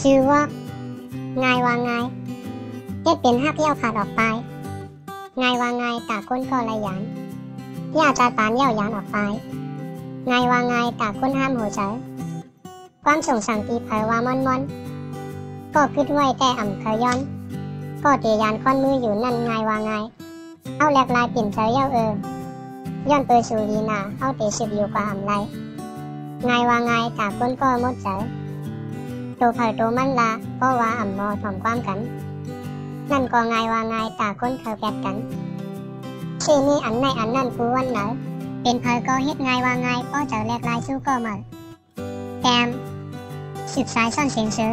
ชื่อว่าง่ายว่าง่ายเฮ็ดเป็นหักเลี้ยวขาดออกไปง่ายว่าง่ายตาก้นก็ระยานย่าจาปานเย้ายานออกไปง่ายว่าง่ายตาก้นห้ามหัวใจความสงสังตีเผยว่ามอนก็คิดไว้แต่อ่ำเคยย้อนก็เตยานค้อนมืออยู่นั่นง่ายว่าง่ายเอาแหลกลายเปลี่ยนเธอเย้าย้อนเปิดสุรีนาเอาเตชิบอยู่กว่าอ่ำไรง่ายว่าง่ายตาก้นก็หมดใจตัวเผยตัวมันละก็ว่าอ่ำมอถ่อมความกันนั่นก็ง่ายว่าง่ายตาก้นเขาแกดกันชื่อนี้อันในอันนั่นกูวันเหนอเป็นเผยก็เฮ็ดง่ายว่าง่ายก็เจอแหลกลายสู้ก็เหมือแกมสืบสายซ่อนเสียงเสือ